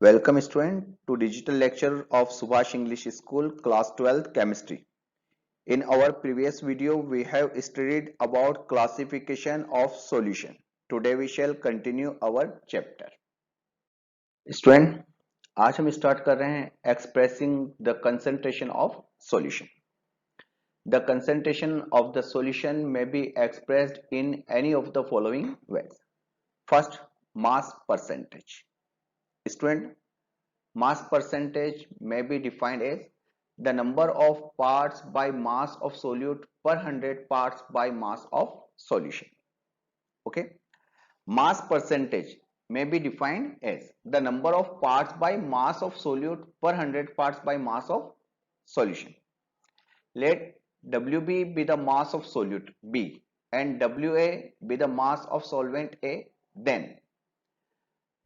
Welcome student to digital lecture of Subhash English School class 12th chemistry. In our previous video we have studied about classification of solution. Today we shall continue our chapter. Student, आज हम start कर रहे हैं expressing the concentration of solution. The concentration of the solution may be expressed in any of the following ways. First, mass percentage. Student, mass percentage may be defined as the number of parts by mass of solute per 100 parts by mass of solution. Okay, mass percentage may be defined as the number of parts by mass of solute per 100 parts by mass of solution. Let Wb be the mass of solute B and Wa be the mass of solvent A. Then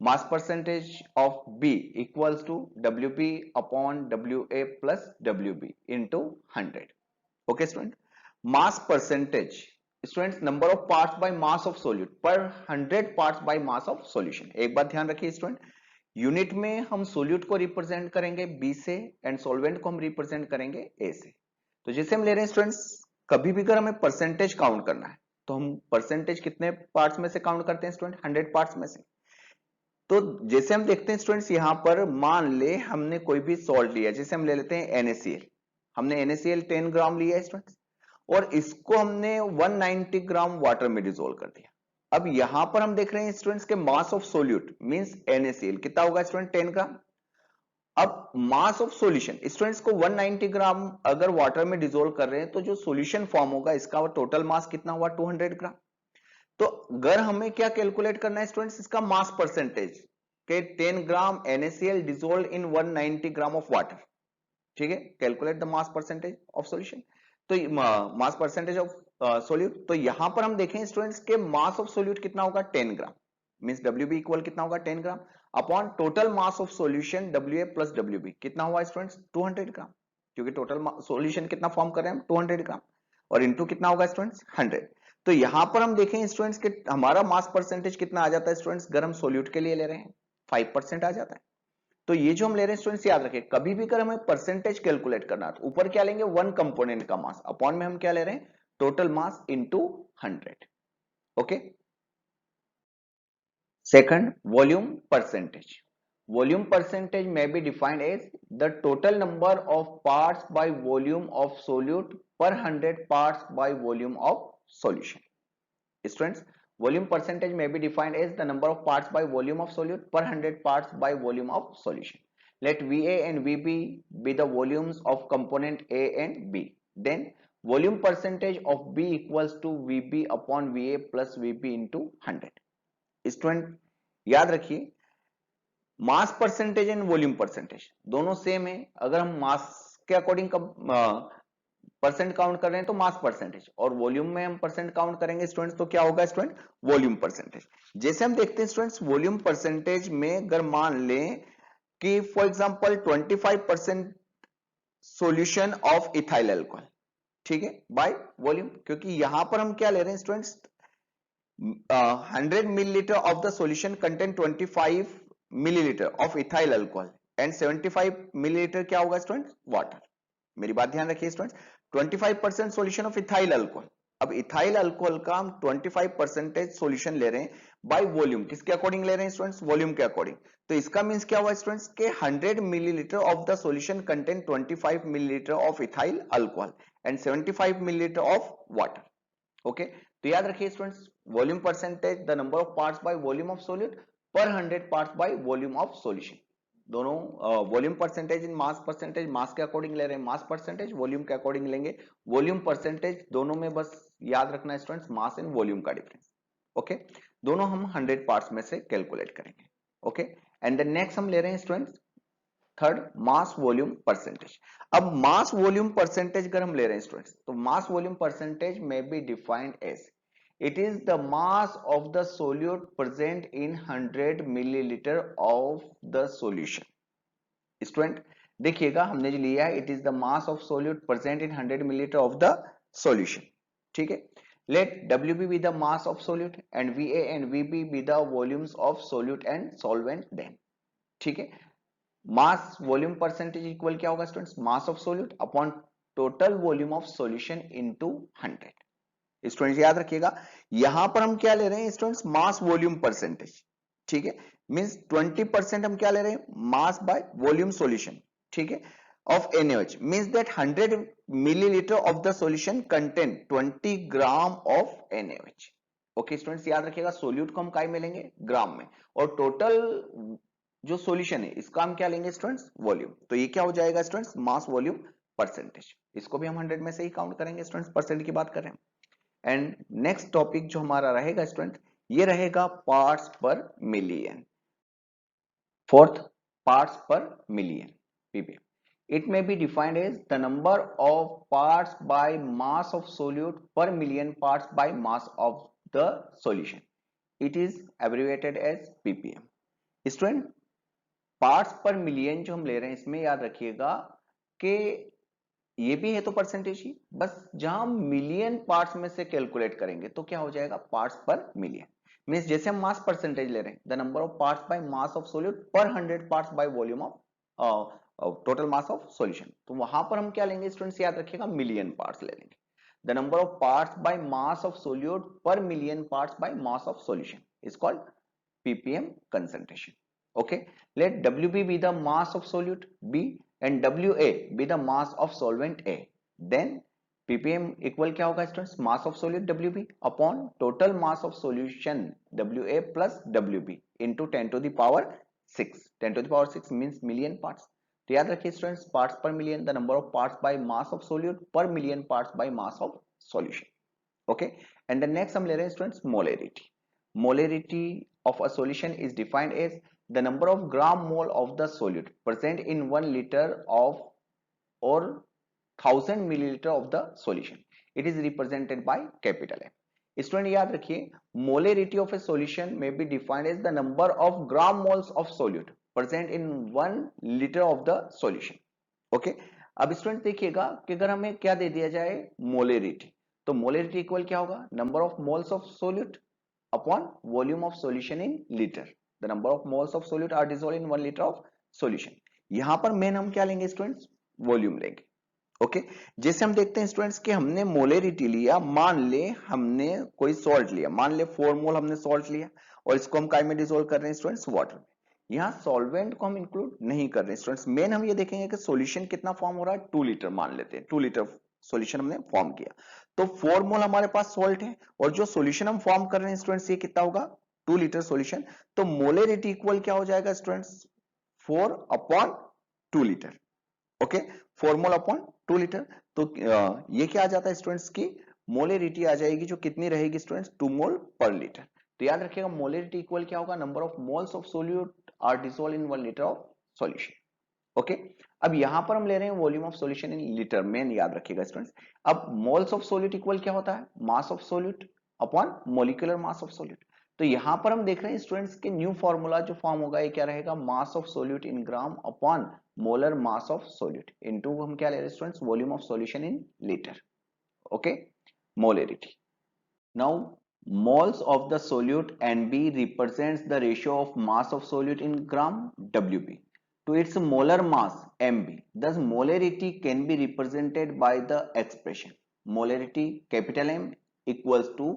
mass percentage of B equals to Wb upon Wa plus Wb into 100. Okay student, mass percentage students number of parts by mass of solute per 100 parts by mass of solution. एक बात ध्यान रखिए student, unit में हम solute को represent करेंगे B से and solvent को हम रिप्रेजेंट करेंगे A से. तो जैसे हम ले रहे हैं स्टूडेंट्स, कभी भी अगर हमें परसेंटेज काउंट करना है तो हम परसेंटेज कितने पार्ट्स में से काउंट करते हैं स्टूडेंट? 100 पार्ट्स में से. तो जैसे हम देखते हैं स्टूडेंट्स, यहां पर मान ले हमने कोई भी सॉल्ट लिया, जैसे हम ले लेते हैं NaCl. हमने NaCl 10 ग्राम लिया है स्टूडेंट्स और इसको हमने 190 ग्राम वाटर में डिसोल्व कर दिया. अब यहां पर हम देख रहे हैं स्टूडेंट्स के मास ऑफ सोल्यूट मींस NaCl कितना होगा स्टूडेंट? 10 ग्राम. अब मास ऑफ सॉल्यूशन स्टूडेंट्स को 190 ग्राम अगर वाटर में डिसोल्व कर रहे हैं तो जो सॉल्यूशन फॉर्म होगा इसका टोटल मास कितना हुआ? 200 ग्राम. तो अगर हमें क्या कैलकुलेट करना है स्टूडेंट्स, इसका मास परसेंटेज के 10 ग्राम NaCl dissolve in 190 gram of water. ठीक है, calculate the mass percentage of solution. तो मास परसेंटेज ऑफ सोल्यूट, तो यहां पर हम देखें स्टूडेंट्स के मास ऑफ सोल्यूट कितना होगा? 10 ग्राम. मींस Wb इक्वल कितना होगा? 10 ग्राम upon total mass of solution Wa plus Wb कितना हुआ स्टूडेंट्स? 200 ग्राम. क्योंकि टोटल सॉल्यूशन कितना फॉर्म कर रहे हैं हम? 200 ग्राम. और इनटू कितना होगा स्टूडेंट्स? 100. तो यहां पर हम देखें स्टूडेंट्स के हमारा मास परसेंटेज कितना आ जाता है स्टूडेंट्स, अगर हम सोल्यूट के लिए ले रहे हैं 5% आ जाता है. तो ये जो हम ले रहे हैं स्टूडेंट्स याद रखें, कभी भी अगर हमें परसेंटेज कैलकुलेट करना है तो ऊपर क्या लेंगे? वन कंपोनेंट का मास अपॉन में हम क्या ले रहे हैं? Total mass into 100. Okay. Second, volume percentage. Volume percentage may be defined as the total number of parts by volume of solute per 100 parts by volume of solution. Students, volume percentage may be defined as the number of parts by volume of solute per 100 parts by volume of solution. Let Va and Vb be the volumes of component A and B. Then volume percentage of B equals to Vb upon Va plus Vb into 100. Student, याद रखिए mass percentage and volume percentage दोनों same है. अगर हम मास के according percent count कर रहे हैं तो मास परसेंटेज, और वॉल्यूम में हम परसेंट काउंट करेंगे स्टूडेंट्स तो क्या होगा स्टूडेंट? Volume percentage. जैसे हम देखते हैं स्टूडेंट्स, वॉल्यूम परसेंटेज में अगर मान लें कि for example 25% solution of ethyl alcohol, ठीक है, बाय वॉल्यूम. क्योंकि यहां पर हम क्या ले रहे हैं students, 100 milliliter of the solution contain 25 milliliter of ethyl alcohol and 75 milliliter क्या होगा स्टूडेंट? वाटर. मेरी बात ध्यान रखिए student, 25% solution of ethyl alcohol. अब इथाइल अल्कोहल का हम 25% सॉल्यूशन ले रहे हैं बाय वॉल्यूम. किसके अकॉर्डिंग ले रहे हैं स्टूडेंट्स? वॉल्यूम के अकॉर्डिंग. तो इसका मींस क्या हुआ स्टूडेंट्स के 100 millilitre of the solution contain 25 millilitre of ethyl alcohol and 75 millilitre of water. Okay. तो याद रखिए students, volume percentage the number of parts by volume of solute per 100 parts by volume of solution. दोनों volume percentage in mass percentage, mass के according ले रहे हैं mass percentage, volume के according लेंगे वॉल्यूम परसेंटेज. दोनों में बस याद रखना है स्टूडेंट्स मास एंड वॉल्यूम का डिफरेंस. ओके. दोनों हम 100 पार्ट्स में से कैलकुलेट करेंगे. ओके. एंड देन नेक्स्ट हम ले रहे हैं स्टूडेंट्स थर्ड, मास वॉल्यूम परसेंटेज. अब मास वॉल्यूम परसेंटेज अगर हम ले रहे हैं स्टूडेंट्स तो मास वॉल्यूम परसेंटेज में be defined as it is the mass of the solute present in 100 millilitre of the solution. Student देखिएगा, हमने जो लिया है it is the mass of solute present in 100 millilitre of the solution. ठीक है. Let Wb be the mass of solute and Va and Vb be the volumes of solute and solvent. Then ठीक है। मास volume percentage equal क्या होगा students, mass of solute upon total volume of solution into 100। Students याद रखिएगा, यहां पर हम क्या ले रहे हैं स्टूडेंट्स, मास वॉल्यूम परसेंटेज, ठीक है। मींस 20% हम क्या ले रहे हैं, मास बाय वॉल्यूम सॉल्यूशन, ठीक है, of NaOH, means that 100 milliliter of the solution contain 20 gram of NaOH। Okay students याद रखिएगा, सोल्यूट को हम काय में लेंगे, ग्राम में, और टोटल जो सॉल्यूशन है इसका हम क्या लेंगे स्टूडेंट्स, वॉल्यूम। तो ये क्या हो जाएगा स्टूडेंट्स, मास वॉल्यूम परसेंटेज। इसको भी हम 100 में से ही काउंट करेंगे स्टूडेंट्स, परसेंट की बात कर रहे हैं। एंड नेक्स्ट टॉपिक जो हमारा रहेगा स्टूडेंट, ये रहेगा parts per million. Fourth, parts per million, ppm. It may be defined as the number of parts by mass of solute per million parts by mass of the solution. It is abbreviated as ppm। Student, parts per million जो हम ले रहे हैं इसमें याद रखिएगा कि ये भी है तो परसेंटेज ही, बस जहां हम मिलियन पार्ट्स में से कैलकुलेट करेंगे तो क्या हो जाएगा, पार्ट्स पर मिलियन। मींस जैसे हम मास परसेंटेज ले रहे हैं, the number of parts by mass of solute per 100 parts by volume of total mass of solution, तो वहां पर हम क्या लेंगे स्टूडेंट्स, याद रखिएगा मिलियन पार्ट्स ले लेंगे। The number of parts by mass of solute per million parts by mass of solution is called ppm concentration। Okay, let wb be the mass of solute B and wa be the mass of solvent A, then ppm equal क्या होगा students, mass of solute wb upon total mass of solution wa plus wb into 10 to the power 6। 10 to the power 6 means million parts। तो याद रखिए students, parts per million, the number of parts by mass of solute per million parts by mass of solution. Okay, and the next हम ले रहे हैं students molarity. Molarity of a solution is defined as the number of gram mole of the solute present in 1 liter of or 1000 milliliter of the solution। It is represented by capital M। Student याद रखिए, molarity of a solution may be defined as the number of gram moles of solute present in 1 liter of the solution। Okay, अब student देखिएगा कि अगर हमें क्या दे दिया जाए, मोलेरिटी, तो मोलेरिटी इक्वल क्या होगा, number of moles of solute upon volume of solution in liter। The number of moles of solute are dissolved in 1 liter of solution। यहां पर मेन हम क्या लेंगे स्टूडेंट्स, वॉल्यूम लेंगे। ओके, जैसे हम देखते हैं स्टूडेंट्स कि हमने मोलेरिटी लिया, मान ले हमने कोई सॉल्ट लिया, मान ले 4 मोल हमने सॉल्ट लिया और इसको हम काय में डिसोल्व कर रहे हैं स्टूडेंट्स, वाटर में। यहाँ सॉल्वेंट को हम इंक्लूड नहीं कर रहे हैं स्टूडेंट्स, मेन हम ये देखेंगे कि सॉल्यूशन कितना फॉर्म हो रहा है, 2 लीटर मान लेते हैं, 2 लीटर सॉल्यूशन हमने फॉर्म किया, तो 4 मोल हमारे पास सॉल्ट है और जो सॉल्यूशन हम फॉर्म कर रहे हैं स्टूडेंट्स ये कितना होगा, 2 लीटर सॉल्यूशन। तो मोलेरिटी इक्वल क्या हो जाएगा students, 4 upon 2 litre. Okay, 4 mole upon 2 litre. तो ये क्या आ जाता है स्टूडेंट्स की मोलेरिटी आ जाएगी जो कितनी रहेगी स्टूडेंट्स, 2 मोल पर लीटर। तो याद रखिएगा मोलेरिटी इक्वल क्या होगा, number of moles of solute are dissolve in 1 litre of solution. Okay, अब यहां पर हम ले रहे हैं volume of solution in litre, मेन याद रखिएगा स्टूडेंट्स। अब मोल्स ऑफ सोल्यूट इक्वल क्या होता है, मास of solute upon molecular mass of solute. तो यहां पर हम देख रहे हैं स्टूडेंट्स के न्यू फॉर्मूला जो फॉर्म होगा ये क्या रहेगा, mass of solute in gram upon molar mass of solute into हम क्या ले रहे हैं students, volume of solution in litre. Okay, molarity. Now moles of the solute Nb represents the ratio of mass of solute in gram Wb to its molar mass Mb. Thus molarity can be represented by the expression molarity capital M equals to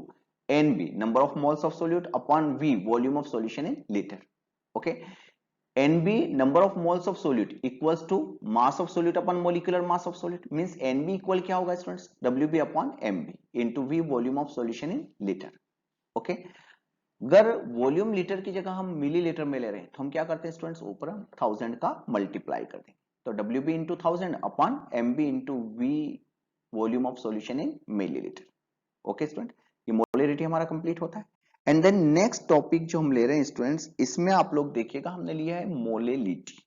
Nb number of moles of solute upon V volume of solution in liter। Okay, Nb number of moles of solute equals to mass of solute upon molecular mass of solute, means Nb equal क्या होगा students, Wb upon Mb into V volume of solution in liter। Okay, अगर volume litre की जगह हम millilitre में ले रहे हैं तो हम क्या करते हैं स्टूडेंट्स, ऊपर हम 1000 का मल्टीप्लाई कर देंगे, तो Wb into 1000 upon Mb into V volume of solution in millilitre. Okay student, ये मोलरिटी हमारा कंप्लीट होता है। एंड देन नेक्स्ट टॉपिक जो हम ले रहे हैं स्टूडेंट्स, इसमें आप लोग देखिएगा हमने लिया है मोलेलिटी।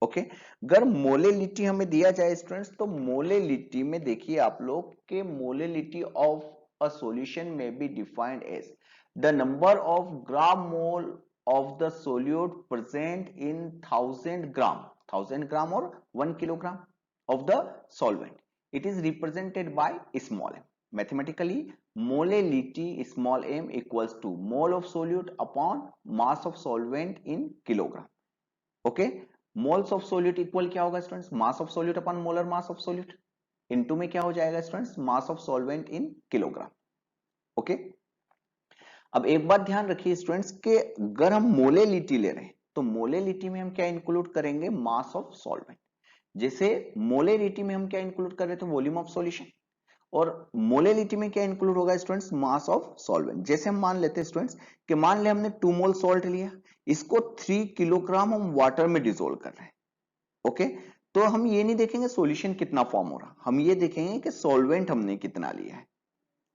ओके, अगर मोलेलिटी हमें दिया जाए स्टूडेंट्स, तो मोलेलिटी में देखिए आप लोग के मोलेलिटी ऑफ अ सॉल्यूशन में be defined as the number of gram mole of the solute present in 1000 gram or 1 kilogram of the solvent, it is represented by small m। mathematically molality small m equals to mole of solute upon mass of solvent in kilogram। Okay, moles of solute equal क्या होगा students, mass of solute upon molar mass of solute, into में क्या हो जाएगा students, mass of solvent in kilogram. Okay, अब एक बात ध्यान रखिए स्टूडेंट्स के अगर हम मोलेलिटी ले रहे हैं तो मोलेलिटी में हम क्या इंक्लूड करेंगे, मास ऑफ सॉल्वेंट। जैसे मोलेलिटी में हम क्या इंक्लूड कर रहे थे, वॉल्यूम ऑफ सॉल्यूशन, और मोलेलिटी में क्या इंक्लूड होगा स्टूडेंट्स, मास ऑफ सॉल्वेंट। जैसे हम मान लेते हैं स्टूडेंट्स कि मान ले हमने 2 मोल सॉल्ट लिया, इसको 3 किलोग्राम हम वाटर में डिसोल्व कर रहे हैं। ओके, तो हम ये नहीं देखेंगे सॉल्यूशन कितना फॉर्म हो रहा, हम ये देखेंगे कि सॉल्वेंट हमने कितना लिया है।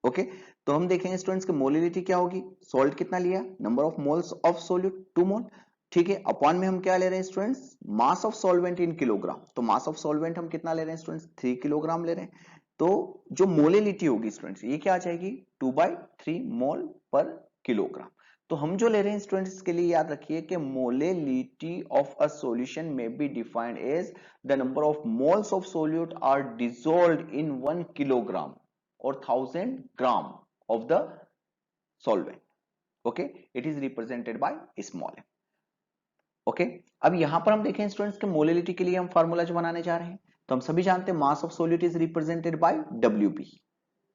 ओके, तो हम देखेंगे स्टूडेंट्स की मोलिलिटी क्या होगी, सॉल्ट कितना लिया, number of moles of solute 2 मोल, ठीक है, अपॉन में हम क्या ले रहे हैं students, mass of solvent in kilogram, तो मास ऑफ सॉल्वेंट हम कितना ले रहे हैं स्टूडेंट्स, 3 किलोग्राम ले रहे हैं। तो जो मोलिलिटी होगी स्टूडेंट्स ये क्या आ जाएगी, 2/3 मोल पर किलोग्राम। तो हम जो ले रहे हैं स्टूडेंट्स के लिए याद रखिए कि मोलिलिटी ऑफ अ सॉल्यूशन में be defined as the number of moles of solute are dissolved in 1 kilogram or 1000 gram of the solvent. Okay, it is represented by small m. Okay, अब यहां पर हम देखें स्टूडेंट्स के molality के लिए हम फार्मूला जो बनाने जा रहे हैं, तो हम सभी जानते हैं मास of solute is represented by WB।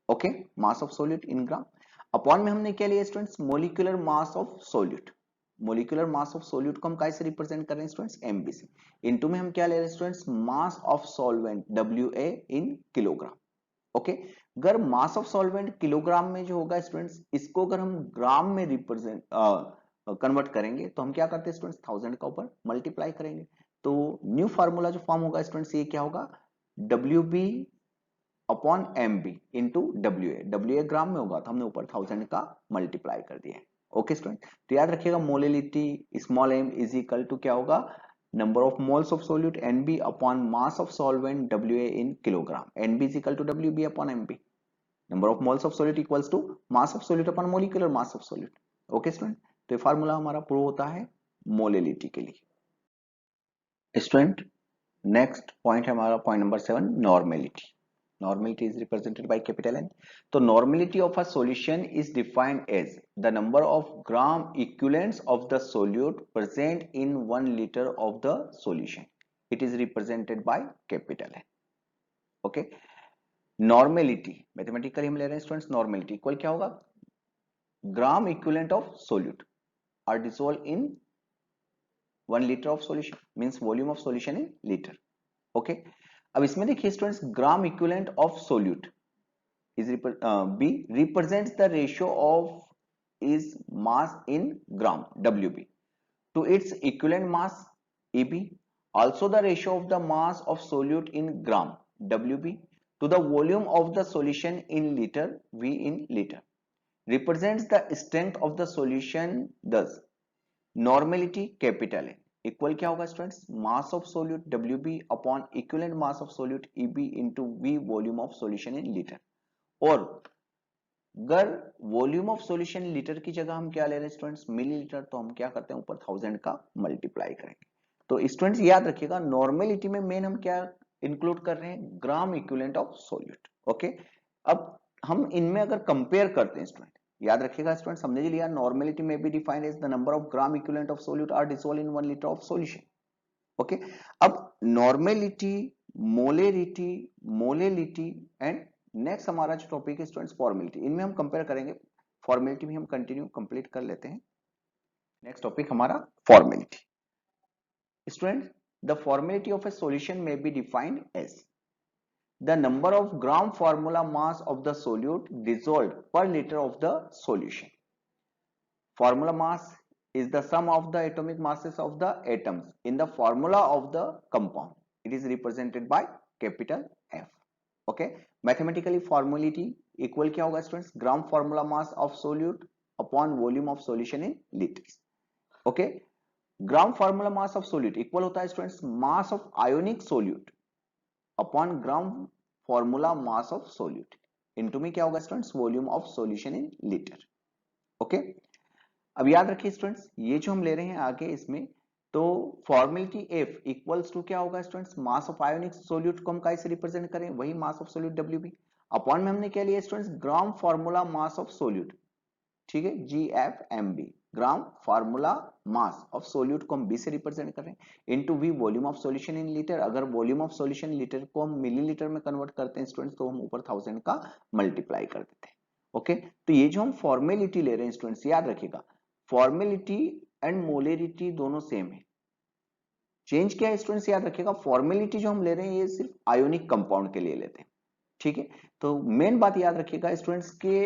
Okay, mass of solute in gram, upon में हमने क्या लिया students, molecular mass of solute. Molecular mass of solute को हम कैसे रिप्रेजेंट कर रहे हैं स्टूडेंट्स, MB से। इनटू में हम क्या ले रहे हैं students, mass of solvent WA in kilogram. Okay, अगर मास ऑफ सॉल्वेंट किलोग्राम में जो होगा स्टूडेंट्स, इसको अगर हम ग्राम में रिप्रेजेंट कन्वर्ट करेंगे तो हम क्या करते हैं स्टूडेंट्स, 1000 का ऊपर मल्टीप्लाई करेंगे। तो न्यू फार्मूला जो फॉर्म होगा स्टूडेंट्स ये क्या होगा, WB upon MB into WA। WA ग्राम में होगा तो हमने ऊपर 1000 का मल्टीप्लाई कर दिया है। ओके स्टूडेंट, तो याद रखिएगा molality small m is equal to क्या होगा, number of moles of solute NB upon mass of solvent WA in kilogram. NB is equal to WB upon MB. Number of moles of solute equals to mass of solute upon molecular mass of solute. Okay student, तो ये formula हमारा prove होता है molality के लिए। Student next point है हमारा point number 7, normality. Normality is represented by capital N. So normality of a solution is defined as the number of gram equivalents of the solute present in 1 liter of the solution. It is represented by capital N. Okay. Normality mathematically हम ले रहे हैं students, normality equal क्या होगा, gram equivalent of solute are dissolve in 1 liter of solution, means volume of solution in liter. Okay, अब इसमें देखिए students, gram equivalent of solute is B represents the ratio of is mass in gram WB to its equivalent mass EB, also the ratio of the mass of solute in gram WB to the volume of the solution in liter V in liter, represents the strength of the solution। thus normality capital N equal क्या होगा students, mass of solute WB upon equivalent mass of solute EB into V volume of solution in litre. और अगर volume of solution litre की जगह हम क्या ले रहे हैं स्टूडेंट्स, मिलीलीटर, तो हम क्या करते हैं ऊपर 1000 का मल्टीप्लाई करेंगे। तो स्टूडेंट्स याद रखिएगा नॉर्मेलिटी में मेन हम क्या इंक्लूड कर रहे हैं, ग्राम इक्विवेलेंट ऑफ सोल्यूट। ओके, अब हम इनमें अगर कंपेयर करते हैं स्टूडेंट, याद रखिएगा स्टूडेंट, समझ लिया नॉर्मेलिटी में भी defined as the number of gram equivalent of solute are dissolve in 1 litre of solution. Okay, अब normality, molarity, molality and next हमारा जो टॉपिक है स्टूडेंट्स फॉर्मेलिटी, इनमें हम कंपेयर करेंगे। फॉर्मेलिटी भी हम कंटिन्यू कंप्लीट कर लेते हैं। नेक्स्ट टॉपिक हमारा formality. Student the formality of a solution में be defined as the number of gram formula mass of the solute dissolved per liter of the solution. Formula mass is the sum of the atomic masses of the atoms in the formula of the compound. It is represented by capital F. Okay, mathematically formality equal क्या होगा students, gram formula mass of solute upon volume of solution in liters. Okay, gram formula mass of solute equal होता है students mass of ionic solute upon gram formula mass of solute into में क्या होगा students, volume of solution in litre. Okay, अब याद रखिए students ये जो हम ले रहे हैं आगे इसमें, तो फॉर्मेलिटी एफ इक्वल्स टू क्या होगा students, mass of ionic solute को हम कैसे रिप्रेजेंट करें, वही मास ऑफ सोल्यूट WB अपॉन में हमने क्या लिया students, gram formula mass of solute, ठीक है, GFMB gram formula mass of solute को हम बी से रिप्रेजेंट कर रहे हैं, into V volume of solution in litre. अगर वॉल्यूम ऑफ सॉल्यूशन लीटर को हम मिलीलीटर में कन्वर्ट करते हैं स्टूडेंट्स, तो हम ऊपर 1000 का मल्टीप्लाई कर देते हैं। ओके, तो ये जो हम फॉर्मेलिटी ले रहे हैं स्टूडेंट्स, याद रखिएगा फॉर्मेलिटी एंड मोलेरिटी दोनों सेम है। चेंज क्या है स्टूडेंट्स, याद रखिएगा फॉर्मेलिटी जो हम ले रहे हैं ये सिर्फ आयोनिक कंपाउंड के लिए लेते हैं, ठीक है। तो मेन बात याद रखिएगा स्टूडेंट्स के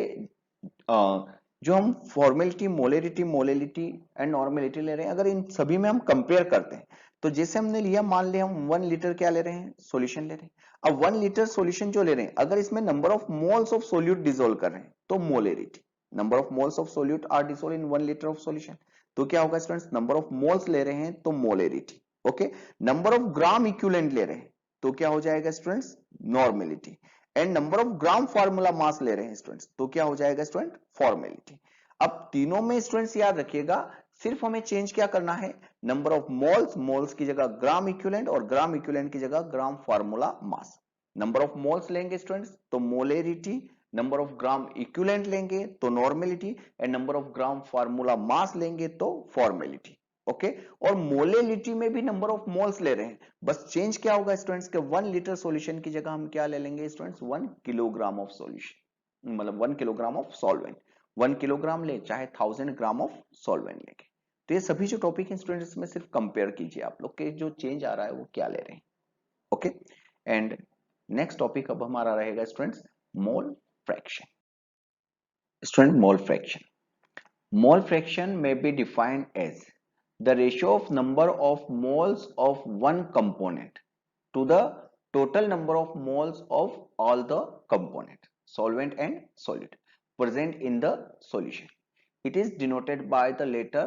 जो हम फॉर्मेलिटी, मोलेरिटी एंड नॉर्मेलिटी ले रहे हैं, अगर इन सभी में हम कंपेयर करते हैं, तो जैसे हमने लिया, मान लिया हम 1 लीटर क्या ले रहे हैं, सॉल्यूशन ले रहे हैं। अब 1 लीटर सॉल्यूशन जो ले रहे हैं, अगर इसमें number of moles of solute dissolve कर रहे हैं, तो molarity, number of moles of solute are dissolve in 1 litre of solution, तो क्या होगा स्टूडेंट्स, नंबर ऑफ मोल्स ले रहे हैं तो molarity. Okay, number of gram equivalent ले रहे हैं तो क्या हो जाएगा students, normality. And number of gram formula mass ले रहे हैं स्टूडेंट्स, तो क्या हो जाएगा स्टूडेंट, फॉर्मेलिटी। अब तीनों में स्टूडेंट्स याद रखिएगा सिर्फ हमें चेंज क्या करना है, नंबर ऑफ मोल्स, मोल्स की जगह ग्राम इक्विवेलेंट और ग्राम इक्विवेलेंट की जगह gram formula mass. Number of moles लेंगे स्टूडेंट्स तो molarity, number of gram equivalent लेंगे तो normality, and number of gram formula mass लेंगे तो फॉर्मेलिटी। ओके, और मोलेलिटी में भी नंबर ऑफ मोल्स ले रहे हैं, बस चेंज क्या होगा स्टूडेंट्स के 1 लीटर सॉल्यूशन की जगह हम क्या ले लेंगे स्टूडेंट्स, 1 किलोग्राम ऑफ सॉल्यूशन, मतलब 1 किलोग्राम ऑफ सॉल्वेंट। 1 किलोग्राम ले चाहे 1000 ग्राम ऑफ सॉल्वेंट लेंगे। तो ये सभी जो टॉपिक है स्टूडेंट्स में सिर्फ कंपेयर कीजिए आप लोग के जो चेंज आ रहा है वो क्या ले रहे हैं। ओके, एंड नेक्स्ट टॉपिक अब हमारा रहेगा students mole fraction. Student mole fraction, mole fraction may be defined as the ratio of number of moles of one component to the total number of moles of all the component, solvent and solute present in the solution. It is denoted by the letter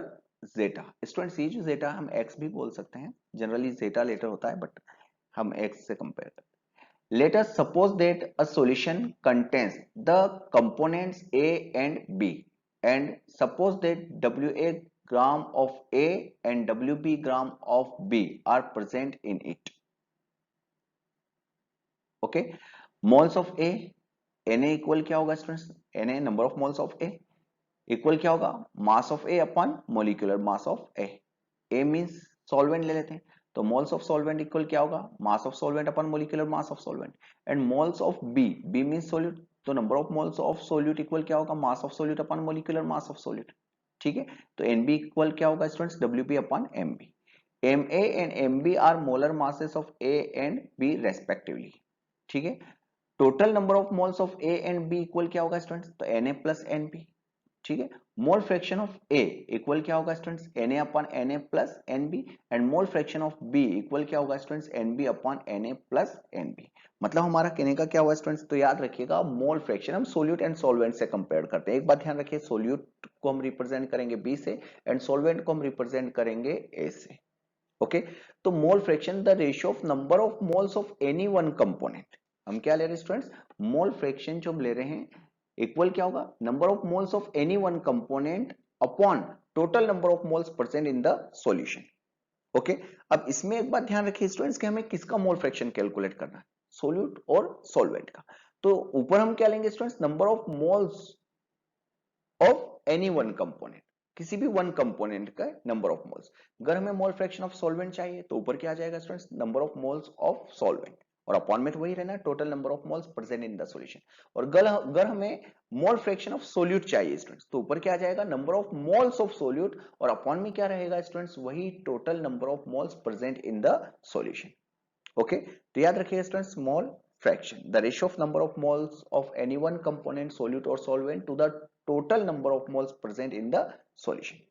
zeta. Students, ये जो zeta हम x भी बोल सकते हैं, generally zeta letter होता है but हम x से कंपेयर करते हैं। Let us suppose that a solution contains the components A and B, and suppose that WA gram of A and WB gram of B are present in it. Okay, moles of A, Na equal क्या होगा students, Na number of moles of A equal क्या होगा, mass of A upon molecular mass of A। A means solvent ले लेते हैं, तो moles of solvent equal क्या होगा, mass of solvent upon molecular mass of solvent. And moles of B, B means solute, तो number of moles of solute equal क्या होगा, mass of solute upon molecular mass of solute. ठीक है, तो NB equal क्या होगा students, WB upon MB। MA and MB are molar masses of A and B respectively. ठीक है, total number of moles of A and B equal क्या होगा students, तो Na प्लस NB। ठीक है, mole fraction of A equal क्या होगा students, Na upon Na plus NB। And mole fraction of B equal क्या होगा students, NB upon Na plus NB। मतलब हमारा कहने का क्या हुआ स्टूडेंट्स, तो याद रखिएगा मोल फ्रैक्शन हम सोल्यूट एंड सॉल्वेंट से कंपेयर करते हैं। एक बात ध्यान रखिए, सोल्यूट को हम रिप्रेजेंट करेंगे B से एंड सॉल्वेंट को हम रिप्रेजेंट करेंगे A से। ओके, तो mole fraction the ratio of number of moles of any one component. हम क्या ले रहे हैं स्टूडेंट्स, मोल फ्रैक्शन जो हम ले रहे हैं इक्वल क्या होगा, number of moles of any one component upon total number of moles present in the solution. Okay, अब इसमें एक बात ध्यान रखिए स्टूडेंट्स कि हमें किसका मोल फ्रैक्शन कैलकुलेट करना है, सोल्यूट और सॉल्वेंट का। तो ऊपर हम क्या लेंगे students, number of moles of any one component, किसी भी वन कंपोनेंट का नंबर ऑफ मोल्स। अगर हमें मोल फ्रैक्शन ऑफ सॉल्वेंट चाहिए तो ऊपर क्या आ जाएगा students, number of moles of solvent, और अपॉन में तो वही रहना total number of moles present in the solution. और अगर हमें मोल फ्रैक्शन ऑफ सोल्यूट चाहिए स्टूडेंट्स, तो ऊपर क्या आ जाएगा, number of moles of solute, और अपॉन में क्या रहेगा स्टूडेंट्स, वही total number of moles present in the solution. Okay, तो याद रखिएगा students, mole fraction, the ratio of number of moles of any one component, solute or solvent, to the total number of moles present in the solution.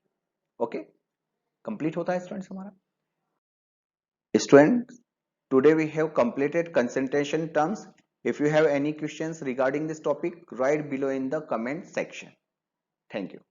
Okay, complete होता है students हमारा। Students, today we have completed concentration terms. If you have any questions regarding this topic, write below in the comment section. Thank you.